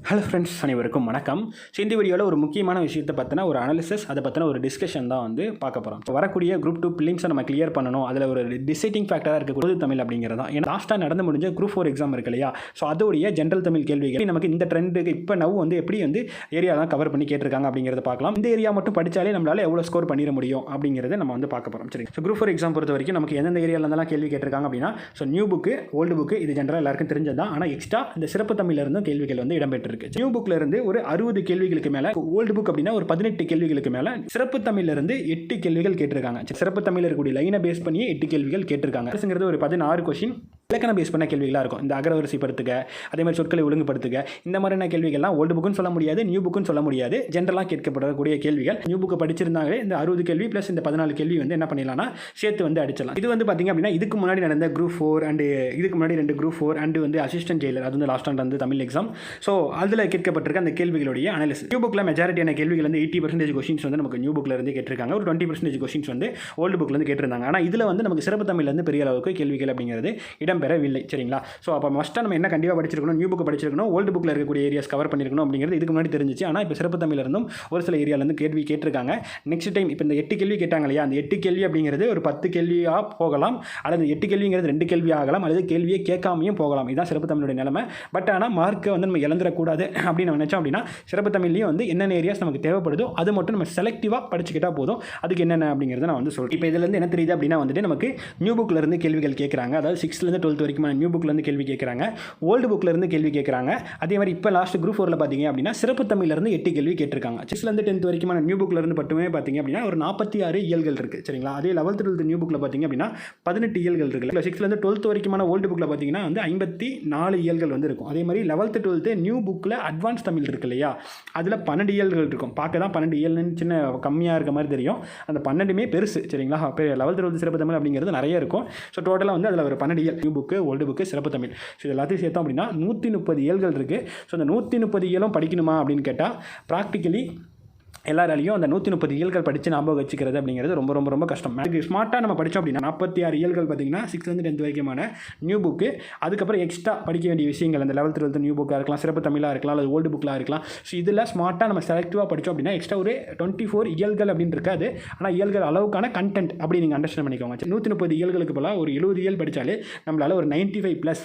Hello friends, அனைவருக்கும் வணக்கம். So இந்த வீடியோவில் ஒரு முக்கியமான விஷயத்தை பற்றின ஒரு அனாலிசிஸ், அதை பற்றின ஒரு டிஸ்கஷன் தான் வந்து பார்க்க போகிறோம். இப்போ வரக்கூடிய குரூப் 2 பிலிம்ஸை நம்ம கிளியர் பண்ணணும். அதில் ஒரு டிசைடிங் ஃபேக்டராக இருக்க பொது தமிழ் அப்படிங்கிறது தான். ஏன்னா லாஸ்ட்டாக நடந்து முடிஞ்ச குரூப் 4 எக்ஸாம் இருக்கு இல்லையா? ஸோ அதோடைய ஜென்ரல் தமிழ் கேள்விகள் நமக்கு இந்த ட்ரெண்டுக்கு இப்போ வந்து எப்படி வந்து ஏரியாலாம் கவர் பண்ணி கேட்டிருக்காங்க அப்படிங்கிறத பார்க்கலாம். இந்த ஏரியா மட்டும் படித்தாலே நம்மளால் எவ்வளோ ஸ்கோர் பண்ணிட முடியும் அப்படிங்கிறத நம்ம வந்து பார்க்க போகிறோம். சரி, ஸோ குரூப் 4 எக்ஸாம் பொறுத்த வரைக்கும் நமக்கு எந்தெந்த ஏரியாவிலலாம் கேள்வி கேட்டிருக்காங்க அப்படின்னா, so new book, old book, இது ஜென்ரலாக எல்லாருக்கும் தெரிஞ்சது தான். ஆனால் எக்ஸ்ட்ரா இந்த சிறப்பு தமிழிலிருந்து கேள்விகள் வந்து இடம்பெற்றிருக்கு. நியூ புக்கில் இருந்து ஒரு 60 கேள்விகளுக்கு மேல, ஓல்டு புக் அப்படின்னா ஒரு 18 கேள்விகளுக்கு மேல, சிறப்பு தமிழ்ல இருந்து 8 கேள்விகள் கேட்டிருக்காங்க. சிறப்பு தமிழ்ல இருக்கக்கூடிய லைனை பேஸ் பண்ணி 8 கேள்விகள் கேட்டிருக்காங்க. ஒரு 16 கொஸ்டின் இலக்கண பேஸ் பண்ண கேள்விகளாக இருக்கும். இந்த அகரவரிசை படுத்துக, அதே மாதிரி சொற்களை ஒழுங்குபடுத்துக, இந்த மாதிரியான கேள்விகள்லாம் ஓல்டு புக்குன்னு சொல்ல முடியாது, நியூ புக்குன்னு சொல்ல முடியாது. ஜென்ரலாக கேட்கப்படக்கூடிய கேள்விகள். நியூ புக்கு படிச்சிருந்தாங்களே இந்த 60 கேள்வி ப்ளஸ் இந்த 14 கேள்வி வந்து என்ன பண்ணிடலாம்னா சேர்த்து வந்து அடிச்சிடலாம். இது வந்து பார்த்தீங்க அப்படின்னா இதுக்கு முன்னாடி நடந்த குரூப் 4 அண்ட் இதுக்கு முன்னாடி 2 குரூப் 4 அண்ட் வந்து அசிஸ்டன்ட் ஜெயிலர், அது வந்து லாஸ்ட்டாக நடந்த தமிழ் எக்ஸாம். ஸோ அதில் கேட்கப்பட்டிருக்க அந்த கேள்விகளுடைய அனாலிசிஸ். நியூ புக்கில் மெஜாரிட்டியான கேள்விகள் வந்து 80% கொஸ்டின்ஸ் வந்து நமக்கு நியூ புக்கில் இருந்து கேட்டிருக்காங்க. ஒரு 20% கொஸ்டின்ஸ் வந்து ஓல்டு புக்கில் இருந்து கேட்டிருந்தாங்க. ஆனால் இதில் வந்து நமக்கு சிறப்பு தமிழ்லேருந்து பெரிய அளவுக்கு கேள்விகள் அப்படிங்கிறது இடம்பெறவில்லை. சரிங்களா? ஸோ அப்போ மஸ்ட்டாக நம்ம என்ன கண்டிப்பாக படிச்சிருக்கணும், நியூ புக்கு படிச்சிருக்கணும், ஓல்டு புக்கில் இருக்கக்கூடிய ஏரியாஸ் கவர் பண்ணியிருக்கணும் அப்படிங்கிறது இதுக்கு முன்னாடி தெரிஞ்சிச்சு. ஆனால் இப்போ சிறப்பு தமிழிலிருந்தும் ஒரு சில ஏரியாவிலேருந்து கேள்வி கேட்டிருக்காங்க. நெக்ஸ்ட் டைம் இப்போ இந்த 8 கேள்வி கேட்டாங்க இல்லையா, அந்த 8 கேள்வி அப்படிங்கிறது ஒரு 10 கேள்வியாக போகலாம், அல்லது 8 கேள்விங்கிறது 2 கேள்வி ஆகலாம், அல்லது கேள்வியை கேட்காமையும் போகலாம். இதுதான் சிறப்பு தமிழுடைய நிலைமை. பட் ஆனால் மார்க்கை வந்து நம்ம இழந்துடக்கூடாது அப்படின்னு நம்ம நினச்சோம் அப்படின்னா சிறப்பு தமிழ்லையும் வந்து என்னென்ன ஏரியாஸ் நமக்கு தேவைப்படுதோ அது மட்டும் நம்ம செலக்டிவாக படிச்சுக்கிட்டால் போதும். அதுக்கு என்னென்ன அப்படிங்கிறத நான் வந்து சொல்கிறேன். இப்போ இதிலேருந்து என்ன தெரியுது அப்படின்னா வந்துட்டு நமக்கு நியூ புக்கில் இருந்து கேள்விகள் கேட்குறாங்க. அதாவது 6th 12th வரைக்கும் நியூ புக்கில் இருந்து கேள்வி கேட்குறாங்க, ஓல்டு புக்கில் இருந்து கேள்வி கேட்குறாங்க. அதே மாதிரி இப்போ லாஸ்ட் குரூப் 4ல் பார்த்தீங்க அப்படின்னா சிறப்பு தமிழிலிருந்து 8 கேள்வி கேட்டிருக்காங்க. 6th 10th வரைக்கும் நியூ புக்கில் இருந்து மட்டுமே பார்த்தீங்க அப்படின்னா ஒரு 46 இயல்கள் இருக்குது. சரிங்களா? அதே 11th 12th நியூ புக்கில் பார்த்தீங்க அப்படின்னா 18 இயல்கள் இருக்குது. 6th 12th வரைக்குமான ஓல்டு புக்கில் பார்த்தீங்கன்னா வந்து 54 இயல்கள் வந்து இருக்கும். அதே மாதிரி 11th 12th நியூ புக்கில் அட்வான்ஸ் தமிழ் இருக்கு இல்லையா, அதில் 12 இயல்கள் இருக்கும். பார்க்க தான் 12 இயல்னு சின்ன கம்மியாக இருக்க மாதிரி தெரியும். அந்த 12மே பெருசு. சரிங்களா? 11th 12th சிறப்பு தமிழ் அப்படிங்கிறது நிறைய இருக்கும். ஸோ டோட்டலாக வந்து அதில் ஒரு 12 இயல், நியூ புக்கு, ஓல்டு புக்கு, சிறப்பு தமிழ். ஸோ இது எல்லாத்தையும் சேர்த்தோம் அப்படின்னா 130 இயல்கள் இருக்குது. ஸோ அந்த 130 இயலும் படிக்கணுமா அப்படின்னு கேட்டால் ப்ராக்டிக்கலி எல்லாராலையும் அந்த 130 இயல்கள் படித்து ஞாபகம் வச்சுக்கிறது அப்படிங்கிறது ரொம்ப ரொம்ப ரொம்ப கஷ்டம். அதுக்கு ஸ்மார்ட்டாக நம்ம படித்தோம் அப்படின்னா 46 இயல்கள் பார்த்தீங்கன்னா 6th 10th வரைக்குமான நியூ புக்கு, அதுக்கப்புறம் எக்ஸ்ட்ரா படிக்க வேண்டிய விஷயங்கள் அந்த 11th 12th நியூ புக்காக இருக்கலாம், சிறப்பு தமிழாக இருக்கலாம், அல்லது ஓல்டு புக்கில் இருக்கலாம். ஸோ இதில் ஸ்மார்ட்டாக நம்ம செலக்டிவாக படித்தோம் அப்படின்னா எக்ஸ்ட்ரா ஒரு 24 இயல்கள் அப்படின்னு இருக்காது. ஆனால் இயல்கள் அளவுக்கான கண்டென்ட் அப்படி நீங்கள் அண்டர்ஸ்டாண்ட் பண்ணிக்கோங்க. 130 இயல்களுக்கு போல ஒரு 70 இயல் படித்தாலே நம்மளால் ஒரு 95+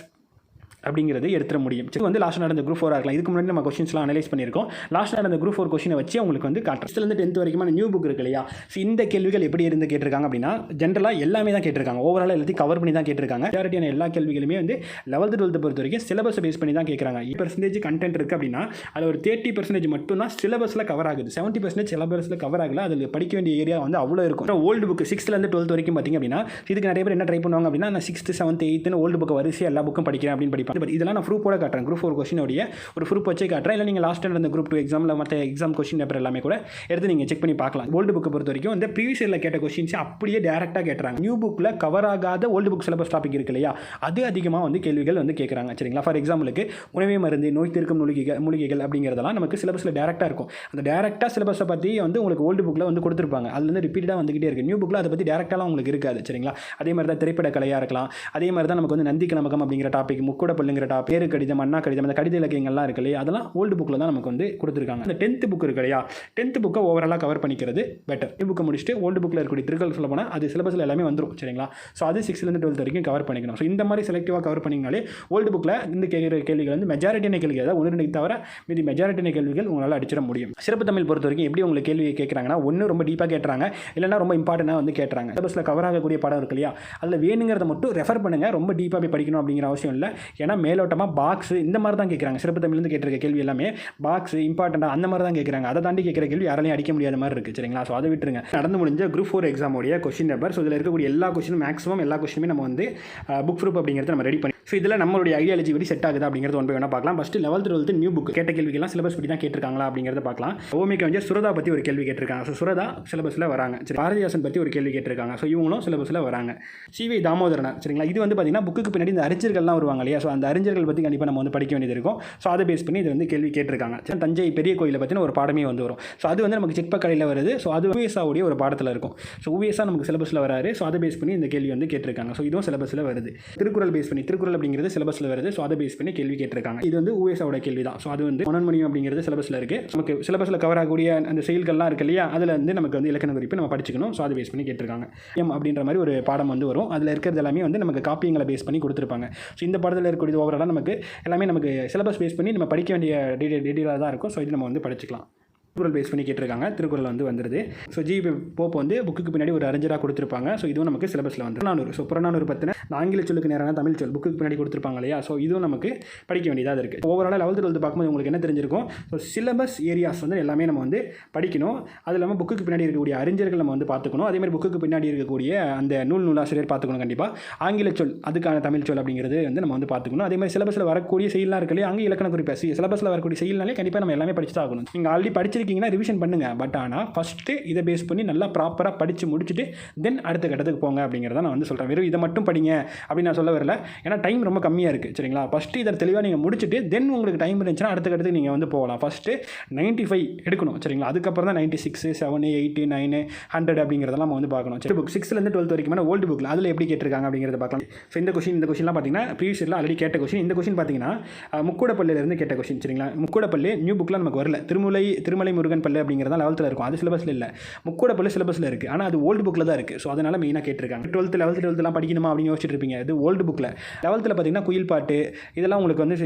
அப்படிங்கிறது எடுத்துட முடியும். இது வந்து லாஸ்ட் நடந்த குரூப் 4 இருக்கலாம். இதுக்கு முன்னாடி நம்ம கொஸ்டின்ஸ்லாம் அனலைஸ் பண்ணியிருக்கோம். லாஸ்ட் நடந்த குரூப் 4 கொஸ்டினை வச்சு உங்களுக்கு வந்து காட்டுறேன். 6th 10th வரைக்கும் நியூ புக் இருக்கு இல்லையா, ஸோ இந்த கேள்விகள் எப்படி இருந்து கேட்டிருக்காங்க அப்படின்னா ஜென்ரலாக எல்லாமே தான் கேட்டிருக்காங்க. ஓவரால் எல்லாத்தையும் கவர் பண்ணி தான் கேட்டிருக்காங்க. மெஜாரிட்டியான எல்லா கேள்விகளுமே வந்து 11th 12th பொறுத்த வரைக்கும் சிலபஸ் பேஸ் பண்ணி தான் கேட்குறாங்க. 8% கண்டென்ட் இருக்குது அப்படின்னா அதில் ஒரு 30% மட்டும் தான் சிலபஸில் கவர் ஆகுது. 70% சிலபஸில் கவர் ஆகல. அதில் படிக்க வேண்டிய ஏரியா வந்து அவ்வளோ இருக்கும். ஓல்டு புக் 6th 12th வரைக்கும் பார்த்திங்க அப்படின்னா இதுக்கு நிறைய பேர் என்ன ட்ரை பண்ணுவாங்க அப்படின்னா நான் 6th 7th 8th old book வரிசை எல்லா புக்கும் படிக்கிறேன் அப்படின்னு படிப்பாங்க. பட் இதெல்லாம் நான் ப்ரூஃப் காட்டுறேன். குரூப் 4 கொஸ்டினோடைய ஒரு ப்ரூஃப் வச்சே காட்டுறேன். இல்லை நீங்கள் லாஸ்ட் நடந்த குரூப் 2 எக்ஸாமில் மற்ற எக்ஸாம் கொஸ்டின் பேப்பர் எல்லாமே கூட எடுத்து நீங்கள் செக் பண்ணி பார்க்கலாம். ஓல்டு புக்கை பொறுத்த வரைக்கும் இந்த ப்ரீவியஸ் இயரில் கேட்ட கொஸ்டின்ஸ் அப்படியே டேரெக்டாக கேட்டுறாங்க. நியூ புக்கில் கவர் ஆகாத ஓல்டு புக் சிலபஸ் டாபிக் இருக்கு இல்லையா, அது அதிகமாக வந்து கேள்விகள் வந்து கேட்குறாங்க. சரிங்களா? ஃபார் எக்ஸாம்பிளுக்கு உணவே மருந்து, நோய் தீர்க்கும் மூலிகைகள் அப்படிங்கிறதெல்லாம் நமக்கு சிலபஸில் டேரெக்டாக இருக்கும். அந்த டேரெக்டாக சிலபஸை பற்றி வந்து உங்களுக்கு ஓல்டு புக்கில் வந்து கொடுத்துருப்பாங்க. அதில் வந்து ரிப்பீட்டாக வந்துகிட்டே இருக்குது. நியூ புக்கில் அதை பற்றி டேரெக்டாலாம் உங்களுக்கு இருக்காது. சரிங்களா? அதே மாதிரி தான் திரைப்பட கலையாக இருக்கலாம். அதே மாதிரி தான் நமக்கு வந்து நந்தி கிளம்பகம் அப்படிங்கிற டாபிக், முக்கூட பல்லுங்கிற டாபிக், பேரு கடிதம், அண்ணா கடிதம், அந்த கடித இலக்கியங்கள்லாம் இருக்கு இல்லையா, அதெல்லாம் ஓல்டு புக்கில் தான் நமக்கு வந்து கொடுத்துருக்காங்க. அந்த 10th புக் இருக்கு இல்லையா, 10th புக்கை ஓவராலாக கவர் பண்ணிக்கிறது பெட்டர். நியூ புக்கை முடிச்சுட்டு ஓல்டு புக்கில் இருக்கக்கூடிய திருக்குறள் சொல்ல போனால் அது சிலபஸில் எல்லாமே வந்துடும். சரிங்களா? ஸோ அது 6th 12th வரைக்கும் கவர் பண்ணிக்கணும். ஸோ இந்த மாதிரி செலக்டிவாக கவர் பண்ணிங்கனாலே ஓல்டு புக்கில் இந்த கேள்விகள் வந்து மெஜாரிட்டியான கேள்விகள், அதாவது 1-2 தவிர மீதி மெஜாரிட்டியான கேள்விகள் உங்களால் அடிச்சிட முடியும். சிறப்பு தமிழ் பொறுத்த வரைக்கும் எப்படி உங்களுக்கு கேள்வி கேட்குறாங்கன்னா, ஒன்று ரொம்ப டீப்பாக கேட்டுறாங்க, இல்லைனா ரொம்ப இம்பார்ட்டண்டாக வந்து கேட்டுறாங்க. சிலபஸில் கவர் ஆகக்கூடிய படம் இருக்கு இல்லையா, அதில் வேணுங்கிறத மட்டும் ரெஃபர் பண்ணுங்கள். ரொம்ப டீப்பாக போய் படிக்கணும் அப்படிங்கிற அவசியம் இல்லை. ஏன்னா மேலோட்டமாக பாக்ஸ் இந்த மாதிரி தான் கேட்குறாங்க. சிறப்பு தமிழ்லேருந்து கேட்டிருக்க கேள்வி எல்லாமே பாக்ஸ் இம்பார்ட்டண்டாக அந்த மாதிரி தான் கேட்குறாங்க. அதை தாண்டி கேட்குற கேள்வி யாராலையும் அடிக்க முடியாத மாதிரி இருக்குது. சரிங்களா? ஸோ அதை விட்டுருங்க. நடந்து முடிஞ்ச குரூப் 4 எக்ஸாமோடைய கொஸ்டின் பேப்பர். ஸோ இதில் இருக்கக்கூடிய எல்லா கொஸ்டினும் மேக்ஸிமம் எல்லா கொஸ்டினுமே நம்ம வந்து புக் ப்ரூஃப் அப்படிங்கிறத நம்ம ரெடி பண்ணி, ஸோ இதில் நம்மளுடைய ஐடியாலஜி எப்படி செட் ஆகுது அப்படிங்கிறது ஒன் பை ஒன்றா பார்க்கலாம். First 11th 12th new book கேட்ட கேள்விகள்லாம் சிலபஸ் பற்றி தான் கேட்டிருக்காங்களா அப்படிங்கிறத பார்க்கலாம். ஓமிக்கு வந்து சுரதா பற்றி ஒரு கேள்வி கேட்டிருக்காங்க. ஸோ சுரதா சிலபஸில் வராங்க. சரி, பாரதிதாசன் பற்றி ஒரு கேள்வி கேட்டிருக்காங்க. ஸோ இவங்களும் சிலபஸில் வராங்க. சிவி தாமோதரனார். சரிங்களா? இது வந்து பார்த்தீங்கன்னா புக்கு பின்னாடி இந்த அறிஞர்கள்லாம் வருவாங்க இல்லையா, ஸோ அந்த அறிஞர்கள் பற்றி கண்டிப்பாக நம்ம வந்து படிக்க வேண்டியது இருக்கும். ஸோ அதை பேஸ் பண்ணி இது வந்து கேள்வி கேட்டிருக்காங்க. தஞ்சை பெரிய கோயிலை பற்றின ஒரு பாடமே வந்து வரும். ஸோ அது வந்து நமக்கு செக் கடையில் வருது. ஸோ அது USAவுடைய ஒரு பாடத்தில் இருக்கும். ஸோ USA நமக்கு சிலபஸில் வராரு. ஸோ அதை பேஸ் பண்ணி இந்த கேள்வி வந்து கேட்டிருக்காங்க. ஸோ இதுவும் சிலபஸில் வருது. திருக்குறள் பேஸ் பண்ணி, திருக்குறளை அப்படிங்கிறது சிலபஸில் வருது. ஸோ அதை பேஸ் பண்ணி கேள்வி கேட்டிருக்காங்க. இது வந்து ஊஎஸோட கேள்வி தான். ஸோ அது வந்து மனோன்மணியம் அப்படிங்கிறது சிலபஸில் இருக்குது. நமக்கு சிலபஸில் கவர் ஆகக்கூடிய அந்த செயல்கள்லாம் இருக்கு இல்லையா, அதில் வந்து நமக்கு வந்து இலக்கண குறிப்பு நம்ம படிச்சுக்கணும். ஸோ அதை பேஸ் பண்ணி கேட்டிருக்காங்க. அப்படின்ற மாதிரி ஒரு பாடம் வந்து வரும். அதில் இருக்கிறது எல்லாமே வந்து நமக்கு காப்பியங்களை பேஸ் பண்ணி கொடுத்துருப்பாங்க. ஸோ இந்த பாடத்தில் இருக்கக்கூடிய ஓவராலாக நமக்கு எல்லாமே நமக்கு சிலபஸ் பேஸ் பண்ணி நம்ம படிக்க வேண்டிய டீட்டெயிலாக தான் இருக்கும். ஸோ இது நம்ம வந்து படிச்சுக்கலாம். திருக்குறள் பேஸ் பண்ணி கேட்டிருக்காங்க. திருக்குறள் வந்து வந்துருது. ஸோ ஜிபி போப் வந்து புக்குக்கு பின்னாடி ஒரு அறிஞராக கொடுத்துருப்பாங்க. ஸோ இதுவும் நமக்கு சிலபஸில் வந்து புறநானூறு. ஸோ புறநானூறு பற்றின ஆங்கில சொல்லுக்கு நேரான தமிழ் சொல் புக்குக்கு பின்னாடி கொடுத்துருப்பாங்க இல்லையா. ஸோ இதுவும் நமக்கு படிக்க வேண்டியதாக இருக்குது. ஓவராலாக 11th 12th பார்க்கும்போது உங்களுக்கு என்ன தெரிஞ்சிருக்கும். ஸோ சிலபஸ் ஏரியாஸ் வந்து எல்லாமே நம்ம வந்து படிக்கணும். அது இல்லாமல் புக்குக்கு பின்னாடி இருக்கக்கூடிய அறிஞர்கள் நம்ம வந்து பார்த்துக்கணும். அதேமாதிரி புக்குக்கு பின்னாடி இருக்கக்கூடிய அந்த நூலாசிரியர் பார்த்துக்கணும். கண்டிப்பாக ஆங்கில சொல் அதுக்கான தமிழ் சொல் அப்படிங்கிறது வந்து நம்ம வந்து பார்த்துக்கணும். அதேமாதிரி சிலபஸில் வரக்கூடிய செயலாம் இருக்கு இல்லையா, அங்கே இலக்கண குறிப்பு சிலபஸில் வரக்கூடிய செயல்னாலே கண்டிப்பாக நம்ம எல்லாமே படிச்சு தான் ஆகணும். நீங்கள் ஆல்ரெடி படிச்சிருக்கீங்கன்னா ரிவிஷன் பண்ணுங்க. பட் ஆனால் ஃபஸ்ட்டு இதை பேஸ் பண்ணி நல்லா ப்ராப்பராக படித்து முடிச்சுட்டு தென் அடுத்த கட்டத்துக்கு போங்க அப்படிங்கிறத நான் வந்து சொல்கிறேன். வெறும் இதை மட்டும் படிங்க அப்படின்னு நான் சொல்ல வரல. ஏன்னா டைம் ரொம்ப கம்மியாக இருக்குது. சரிங்களா, ஃபஸ்ட்டு இதை தெளிவாக நீங்கள் முடிச்சுட்டு தென் உங்களுக்கு டைம் இருந்துச்சுன்னா அடுத்த கட்டத்துக்கு நீங்கள் வந்து போகலாம். ஃபஸ்ட்டு 95 எடுக்கணும். சரிங்களா, அதுக்கப்புறம் தான் 96, 7, 8, 9, 100 அப்படிங்கிறதெல்லாம் நம்ம வந்து பார்க்கணும். சரி, புக் 6லேருந்து 12th வரைக்கும் ஓல்டு புக்கில் அதில் எப்படி கேட்டிருக்காங்க அப்படிங்கிறத பார்க்கலாம். ஸோ இந்த கொஷின்லாம் பார்த்தீங்கன்னா ப்ரீவியஸ் இயரில் ஆல்ரெடி கேட்ட கொஷின். இந்த கொஷின் பார்த்தீங்கன்னா முக்கூடப்பள்ளியிலேருந்து கேட்ட கொஷின். சரிங்களா, முக்கூடப்பள்ளி நியூ புக்கில் நமக்கு வரல. திருமலை முருகன் பள்ளி அப்படிங்கிறத 11th இருக்கும். அது சிலபஸில் இல்லை. முக்கூடப்பள்ளி சிலபஸில் இருக்குது. ஆனால் அது ஓல்டு புக்கில் தான் இருக்குது. ஸோ அதனால் மெயினாக கேட்டிருக்காங்க. 12th 11th படிக்கணுமா அப்படின்னு யோசிச்சுட்டு இருப்பீங்க. இது ஓல்டு புக்கில் 11th பார்த்தீங்கன்னா குயில் பாட்டு இதெல்லாம் உங்களுக்கு வந்து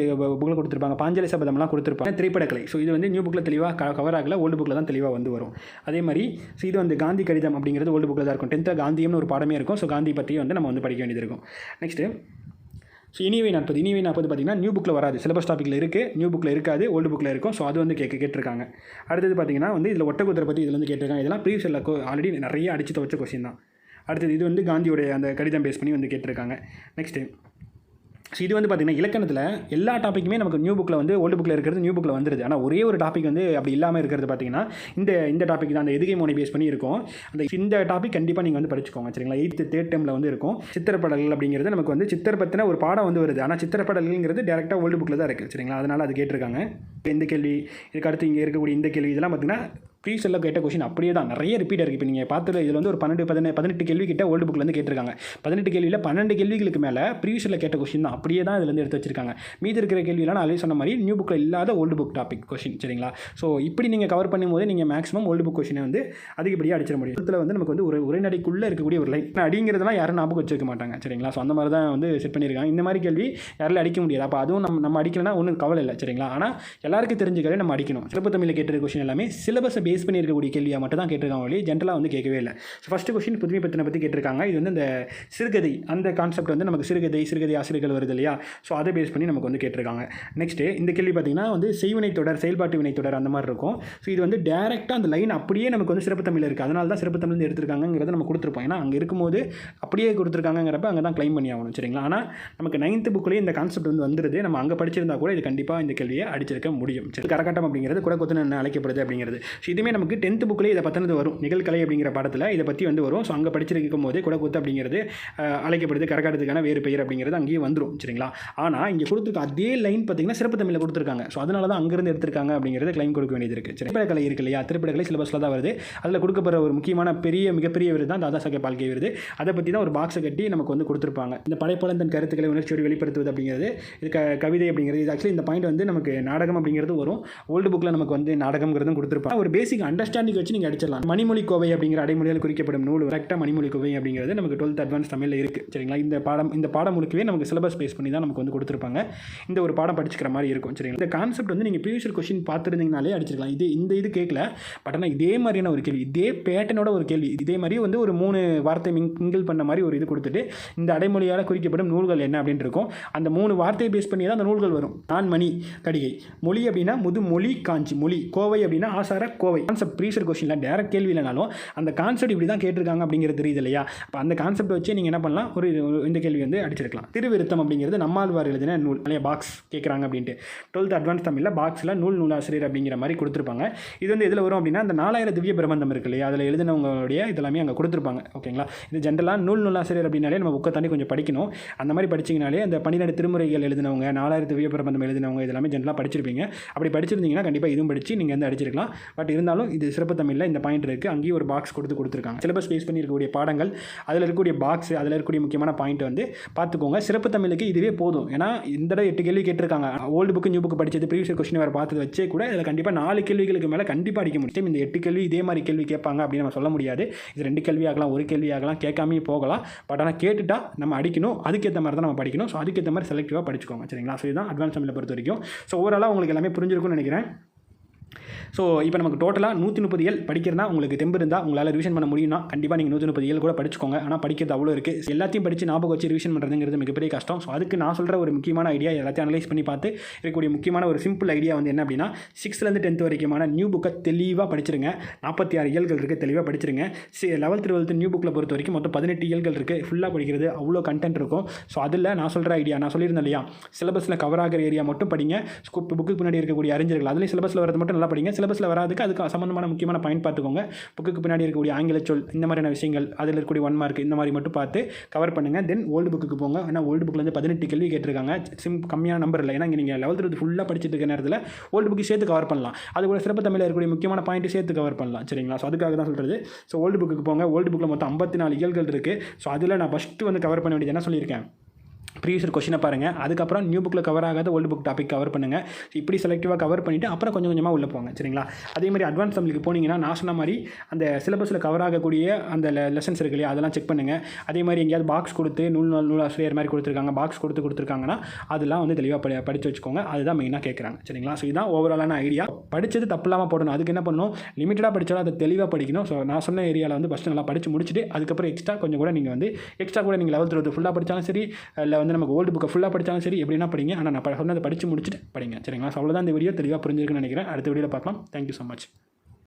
புக்கில் கொடுத்துருப்பாங்க. பாஞ்சாலி சபதம்லாம் கொடுத்துருப்பாங்க. திரைப்படக்கலை. ஸோ இது வந்து நியூ புக்கில் தெளிவாக கவர் ஆகல. ஓல்டு புக்கில் தான் தெளிவாக வந்து வரும். அதே மாதிரி ஸோ இது வந்து காந்தி கடிதம் அப்படிங்கிறது ஓல்டு புக்கில் தான் இருக்கும். 10th காந்தியம்னு ஒரு பாடமே இருக்கும். ஸோ காந்தி பற்றி வந்து நம்ம வந்து படிக்க வேண்டியது இருக்கும். நெக்ஸ்ட்டு ஸோ இனிவை 40 பார்த்திங்கன்னா நியூ புக்கில் வராது. சிலபஸ் டாப்பிக்கில் இருக்குது, நியூ புக்கில் இருக்காது, ஓல்டு புக்கில் இருக்கும். ஸோ அது வந்து கேட்டிருக்காங்க. அடுத்தது பார்த்திங்கன்னா வந்து இதில் ஒட்டக்குதிரை பற்றி இதில் வந்து கேட்டிருக்காங்க. இதெல்லாம் ப்ரீவியஸ் இயரில் ஆல்ரெடி நிறைய அடிச்சு துவச்ச கொஸ்டின் தான். அடுத்தது இது வந்து காந்தியோடைய அந்த கடிதம் பேஸ் பண்ணி வந்து கேட்டிருக்காங்க. நெக்ஸ்ட்டு ஸோ இது வந்து பார்த்திங்கன்னா இலக்கணத்தில் எல்லா டாப்பிக்குமே நமக்கு நியூ புக்கில் வந்து ஓல்டு புக்கில் இருக்கிறது நியூ புக்கில் வந்துருது. ஆனால் ஒரே ஒரு டாபிக் வந்து அப்படி இல்லாமல் இருக்கிறது பார்த்திங்கன்னா இந்த டாபிக் தான் அந்த எதுகை மோனை பேஸ் பண்ணி இருக்கும். இந்த டாபிக் கண்டிப்பாக நீங்கள் வந்து படிச்சுக்கோங்க. சரிங்களா, 8th 3rd termல வந்து இருக்கும். சித்திரப்படல்கள் அப்படிங்கிறது நமக்கு வந்து சித்திர பற்றின ஒரு பாடம் வந்து வருது. ஆனால் சித்திரப்படல்ங்கிறது டேரெக்டாக ஓல்டு புக்கில் தான் இருக்குது. சரிங்களா, அதனால் அது கேட்டிருக்காங்க. இந்த கேள்வி, இதுக்கு அடுத்து இங்கே இருக்கக்கூடிய இந்த கேள்வி இதெல்லாம் பார்த்திங்கன்னா ப்ரீவியஸ் இயரில் கேட்ட கொஸ்டின் அப்படியே தான் நிறைய ரிப்பீட் இருக்குது. இப்போ நீங்கள் பார்த்துட்டு இதில் வந்து ஒரு 18 கேள்வி கிட்ட ஓல்டு புக்கில் வந்து கேட்டிருக்காங்க. 18 கேள்வியில் 12 கேள்விகளுக்கு மேலே ப்ரீவியஸ் இயரில் கேட்ட கொஸ்டின் தான் அப்படியே தான் இதில் வந்து எடுத்து வச்சிருக்காங்க. மீதி இருக்கிற கேள்வியெல்லாம் நான் சொன்ன மாதிரி நியூ புக்கில் இல்லாத ஓல்டு புக் டாபிக் கொஸ்டின். சரிங்களா, ஸோ இப்படி நீங்கள் கவர் பண்ணும்போது நீங்கள் மேக்ஸிமம் ஓல்டு புக் கொஸ்டினை வந்து அதிகப்படியாக அடிச்சிட முடியும். இதில் வந்து நமக்கு வந்து ஒரு உரைநடைக்குள்ளே இருக்கக்கூடிய ஒரு லைன் அடிங்கிறதுலாம் யாரும் ஞாபகம் வச்சிருக்க மாட்டாங்க. சரிங்களா, ஸோ அந்த மாதிரி தான் வந்து செட் பண்ணியிருக்காங்க. இந்த மாதிரி கேள்வி யாராலும் அடிக்க முடியாது. அப்போ அதுவும் நம்ம அடிக்கலன்னா ஒன்றும் கவலை இல்லை. சரிங்களா, ஆனால் எல்லாருக்கும் தெரிஞ்சுக்கவே நம்ம அடிக்கணும். சிறப்பு தமிழில் கேட்ட கொஸ்டின் எல்லாமே சிலபஸை பேஸ் பண்ணி இருக்கக்கூடிய கேள்வி மட்டும் தான் கேட்டிருக்காங்க. வழி ஜென்ரலாக வந்து கேட்கவே இல்லை. ஸோ ஃபஸ்ட்டு கொஸ்டின் புதுமை பத்தினை பற்றி கேட்டிருக்காங்க. இது வந்து இந்த சிறுகதை அந்த கான்செப்ட் வந்து நமக்கு சிறுகதை ஆசிரியர்கள் வருது இல்லையா. ஸோ அதை பேஸ் பண்ணி நமக்கு வந்து கேட்டிருக்காங்க. நெக்ஸ்ட்டு இந்த கேள்வி பார்த்திங்கன்னா வந்து செய்வினை தொடர், செயல்பாட்டு வினை தொடர் அந்த மாதிரி இருக்கும். ஸோ இது வந்து டேரெக்டாக அந்த லைன் அப்படியே நமக்கு வந்து சிறப்பு தமிழில் இருக்குது. அதனால தான் சிறப்பு தமிழ்ந்து எடுத்திருக்காங்கிறத நம்ம கொடுத்துருப்போம். ஏன்னா அங்கே இருக்கும்போது அப்படியே கொடுத்துருக்காங்கிறப்ப அங்கே தான் கிளைம் பண்ணி ஆகணும். சரிங்களா, ஆனால் நமக்கு 9th புக்லேயே இந்த கான்செப்ட் வந்து வந்துருது. நம்ம அங்கே படிச்சிருந்தா கூட இது கண்டிப்பாக இந்த கேள்வியை அடிச்சிருக்க முடியும். சரி, கரகாட்டம் அப்படிங்கிறது கூட கொத்தனை அழைக்கப்படுது அப்படிங்கிறது. ஸோ இதுவுமே நமக்கு 10th புக்லேயே இதை பற்றினது வரும். நிகழ்கலை அப்படிங்கிற பாடத்தில் இதை பற்றி வந்து வரும். ஸோ அங்கே படிச்சிருக்கும் போதே குடக்கூத்து அப்படிங்கிறது அழைக்கப்படுது. கரகாட்டத்துக்கான வேறு பெயர் அப்படிங்கிறது அங்கேயே வந்துடும். சரிங்களா, ஆனால் இங்கே கொடுத்துருக்க அதே லைன் பார்த்திங்கன்னா சிறப்பு தமிழில் கொடுத்துருக்காங்க. ஸோ அதனால தான் அங்கேருந்து எடுத்திருக்காங்க அப்படிங்கிறது கிளைம் கொடுக்க வேண்டியது இருக்குது. திரைப்படக்கலை இருக்கு இல்லையா, திரைப்படக்கலை சிலபஸில் தான் வருது. அதில் கொடுக்கப்படுற ஒரு முக்கியமான மிகப்பெரிய விருது தான் தாதா சாஹேப் பால்கே விருது. அதை பற்றி தான் ஒரு பாக்ஸை கட்டி நமக்கு வந்து கொடுத்துருப்பாங்க. இந்த படைப்பாளன் தன் கருத்துக்களை உணர்ச்சியோடு வெளிப்படுத்துவது அப்படிங்கிறது, இது கவிதை அப்படிங்கிறது. இது ஆக்சுவலி இந்த பாயிண்ட் வந்து நமக்கு நாடகம் அப்படிங்கிறது வரும். ஓல்டு புக்கில் நமக்கு வந்து நாடகம்ங்கிறதும் கொடுத்துருப்பாங்க. ஒரு பேசிக் அண்டர்ஸ்டாண்டிங் வச்சு நீங்கள் அடிச்சிடலாம். மணிமொழி கோவை அப்படிங்கிற அடைமொழியால் குறிக்கப்படும் நூல் கரெக்டாக மணிமொழி கோவை அப்படிங்கிறது நமக்கு 12th அட்வான்ஸ் தமிழில் இருக்குது. சரிங்களா, இந்த பாடம் முழுக்கவே நமக்கு சிலபஸ் பேஸ் பண்ணி தான் நமக்கு வந்து கொடுத்துருப்பாங்க. இந்த ஒரு பாடம் படிச்சுக்கிற மாதிரி இருக்கும். சரிங்களா, இந்த கான்செப்ட் வந்து நீங்கள் ப்ரீவியஸ் கொஸ்டின் பார்த்துருந்தீங்கனாலே அடிச்சிருக்கலாம். இது கேட்கல. பட் ஆனால் இதே மாதிரியான ஒரு கேள்வி, இதே பேட்டர்னோட ஒரு கேள்வி, இதே மாதிரி வந்து ஒரு 3 வார்த்தை மிங்கிள் பண்ண மாதிரி ஒரு இது கொடுத்துட்டு இந்த அடைமொழியால் குறிக்கப்படும் நூல்கள் என்ன அப்படின்னு இருக்கும். அந்த 3 வார்த்தையை பேஸ் பண்ணி தான் அந்த நூல்கள் வரும். நான் மணி கடிகை, மொழி அப்படின்னா முதுமொழி காஞ்சி மொழி, கோவை அப்படின்னா ஆசார கோவை. கான்செப்ட் ப்ரீவியஸ் கொஸ்டினில் டேரக்ட் கேள்வி இல்லைனாலும் அந்த கான்செப்ட் இப்படி தான் கேட்டிருக்காங்க அப்படிங்கிறது தெரியுது இல்லையா. அப்போ அந்த கான்செப்ட் வச்சு நீங்கள் என்ன பண்ணலாம், இந்த கேள்வி வந்து அடிச்சிருக்கலாம். திருவிருத்தம் அப்படிங்கிறது நம்மாழ்வார் எழுதின நூல் இல்லையா. பாக்ஸ் கேட்குறாங்க அப்படின்ட்டு 12th அட்வான்ஸ் தமிழில் பாக்ஸில் நூலாசிரியர் அப்படிங்கிற மாதிரி கொடுத்துருப்பாங்க. இது வந்து எதில் வரும் அப்படின்னா அந்த 4000 திவ்ய பிரபந்தம் இருக்கு இல்லையா, அதில் எழுதினவங்களுடைய இதெல்லாமே அங்கே கொடுத்துருப்பாங்க. ஓகேங்களா, இது ஜென்ரலாக நூலாசிரியர் அப்படின்னாலே நம்ம புக்கை தாண்டி கொஞ்சம் படிக்கணும். அந்த மாதிரி படிச்சிங்கனாலே அந்த 12 திருமுறைகள் எழுதினவங்க, 4000 திவ்ய பிரபந்தம் எழுதினவங்க இதெல்லாமே ஜென்ரலாக படிச்சிருப்பீங்க. அப்படி படிச்சிருந்தீங்கன்னா கண்டிப்பாக இதுவும் படித்து நீங்கள் வந்து அடிச்சிருக்கலாம். பட் இருந்தாலும் இது சிறப்பு தமிழில் இந்த பாயிண்ட் இருக்குது, அங்கேயும் ஒரு பாக்ஸ் கொடுத்துருக்காங்க. சிலபஸ் பேஸ் பண்ணி இருக்கக்கூடிய பாடங்கள், அதில் இருக்கக்கூடிய பாக்ஸ், அதில் இருக்கக்கூடிய முக்கியமான பாயிண்ட் வந்து பார்த்துக்கோங்க. சிறப்பு தமிழுக்கு இதுவே போதும். ஏன்னா இந்த தடவை 8 கேள்வி கேட்டிருக்காங்க. ஓல்டு புக்கு நியூ புக்கு படிச்சது ப்ரீவியஸ் கொஸ்டின் வேறு பார்த்து வச்சே கூட இதில் கண்டிப்பாக 4 கேள்விகளுக்கு மேலே கண்டிப்பாக அடிக்க முடியும். இந்த 8 கேள்வி இதே மாதிரி கேள்வி கேட்பாங்க அப்படின்னு நம்ம சொல்ல முடியாது. இது 2 கேள்வி ஆகலாம், 1 கேள்வி ஆகலாம், கேட்காமே போகலாம். பட் ஆனால் கேட்டுட்டா நம்ம அடிக்கணும், அதுக்கேற்ற மாதிரி தான் நம்ம படிக்கணும். ஸோ அதுக்கேற்ற மாதிரி செலக்டிவாக படிச்சுக்கோங்க. சரிங்களா? ஸோ இதுதான் அட்வான்ஸ் தமிழை பொறுத்த வரைக்கும். ஸோ ஓவராலாக உங்களுக்கு எல்லாமே புரிஞ்சிருக்கும்னு நினைக்கிறேன். ஸோ இப்போ நமக்கு டோட்டலாக 130 இயல் படிக்கிறதா உங்களுக்கு தெம்பு இருந்தால், உங்களால் ரிவிஷன் பண்ண முடியும்னா கண்டிப்பாக நீங்கள் 130 இயல் கூட படிச்சுக்கோங்க. ஆனால் படிக்கிறது அவ்வளோ இருக்குது. எல்லாத்தையும் படித்து ஞாபகம் வச்சு ரிவிஷன் பண்ணுறதுங்கிறது மிகப்பெரிய கஷ்டம். ஸோ அதுக்கு நான் சொல்கிற ஒரு முக்கியமான ஐடியா, எல்லாத்தையும் அனலைஸ் பண்ணி பார்த்து இருக்கக்கூடிய முக்கியமான ஒரு சிம்பிள் ஐடியா வந்து என்ன அப்படின்னா, 6th 10th வரைக்குமான நியூ புக்கை தெளிவாக படிச்சிருங்க. 46 இயல்கள் இருக்குது, தெளிவாக படிச்சிருங்க. 11th 12th நியூ புக்கில் பொறுத்த வரைக்கும் மொத்தம் 18 இயல்கள் இருக்குது. ஃபுல்லாக படிக்கிறது அவ்வளோ கண்டென்ட் இருக்கும். ஸோ அதில் நான் சொல்கிற ஐடியா, நான் சொல்லியிருந்தேன் இல்லையா, சிலபஸில் கவர் ஆகிற ஏரியா மட்டும் படிங்க. புக்கு பின்னாடி இருக்கக்கூடிய அறிஞர்கள் அதுலேயும் சிலபஸில் வரது மட்டும் நல்லா படிங்க. சிலபஸில் வராதுக்கு அதுக்கு சம்பந்தமான முக்கியமான பாயிண்ட் பார்த்துக்கோங்க. புக்கு பின்னாடி இருக்கக்கூடிய ஆங்கில சொல், இந்த மாதிரியான விஷயங்கள், அதில் இருக்கக்கூடிய 1 மார்க் இந்த மாதிரி மட்டும் பார்த்து கவர் பண்ணுங்கள். தென் ஓல்டு புக்கு போங்க. ஏன்னா ஓல்டு புக்கில் 18 கேள்வி கேட்டிருக்காங்க. கம்மியான நம்பர் இல்லை. ஏன்னா நீங்கள் 11th ஃபுல்லாக படிச்சுட்டு இருக்க நேரத்தில் ஓல்டு புக்கு சேர்த்து கவர் பண்ணலாம். அது கூட சிறப்பு தமிழில் இருக்கக்கூடிய முக்கியமான பாயிண்ட் சேர்த்து கவர் பண்ணலாம். சரிங்களா? ஸோ அதுக்காக தான் சொல்கிறது. ஸோ ஓல்டு புக்கு போங்க. ஓல்டு புக்கில் மொத்தம் 54 இயல்கள் இருக்குது. ஸோ அதில் நான் ஃபஸ்ட்டு வந்து கவர் பண்ண வேண்டியது என்ன சொல்லியிருக்கேன், ப்ரீவியஸ் கொஸ்டினை பாருங்கள். அதுக்கப்புறம் நியூ புக்கில் கவர் ஆகாத ஓல்டு புக் டாபிக் கவர் பண்ணுங்கள். இப்படி செலக்டிவாக கவர் பண்ணிவிட்டு அப்புறம் கொஞ்சம் கொஞ்சமாக உள்ளே போங்க. சரிங்களா? அதே மாதிரி அட்வான்ஸ் தமிழுக்கு போனீங்கன்னா நான் சொன்ன மாதிரி அந்த சிலபஸில் கவர் ஆகக்கூடிய அந்த லெசன்ஸ் இருக்கு இல்லையா, அதெல்லாம் செக் பண்ணுங்கள். அதே மாதிரி எங்கேயாவது பாக்ஸ் கொடுத்து நூலாசிரியர் மாதிரி கொடுத்துருக்காங்க, பாக்ஸ் கொடுத்துருக்காங்கன்னா அதெல்லாம் வந்து தெளிவாக படித்து வச்சுக்கோங்க. அதுதான் மெயினாக கேட்குறாங்க. சரிங்களா? ஸோ இதுதான் ஓவராலான ஐடியா. படித்தது தப்பு இல்லாமல் போடணும். அதுக்கு என்ன பண்ணணும், லிமிட்டடாக படித்தாலும் அதை தெளிவாக படிக்கணும். ஸோ நான் சொன்ன ஏரியாவில் வந்து ஃபஸ்ட்டு நல்லா படித்து முடிச்சுட்டு அதுக்கப்புறம் எக்ஸ்ட்ரா கூட நீங்கள் 11th 12th ஃபுல்லாக படித்தாலும் சரி, இல்லை வந்து நமக்கு ஓல்டு புக்கை ஃபுல்லாக படித்தாலும் சரி, எப்படின்னா படிங்க. ஆனால் நான் சொன்னதை படித்து முடிச்சுட்டு படிங்க. சரிங்களா? ஸோ அவ்வளோதான் இந்த வீடியோ தெளிவாக புரிஞ்சிருக்குன்னு நினைக்கிறேன். அடுத்த வீடியோவில் பார்க்கலாம். Thank you so much.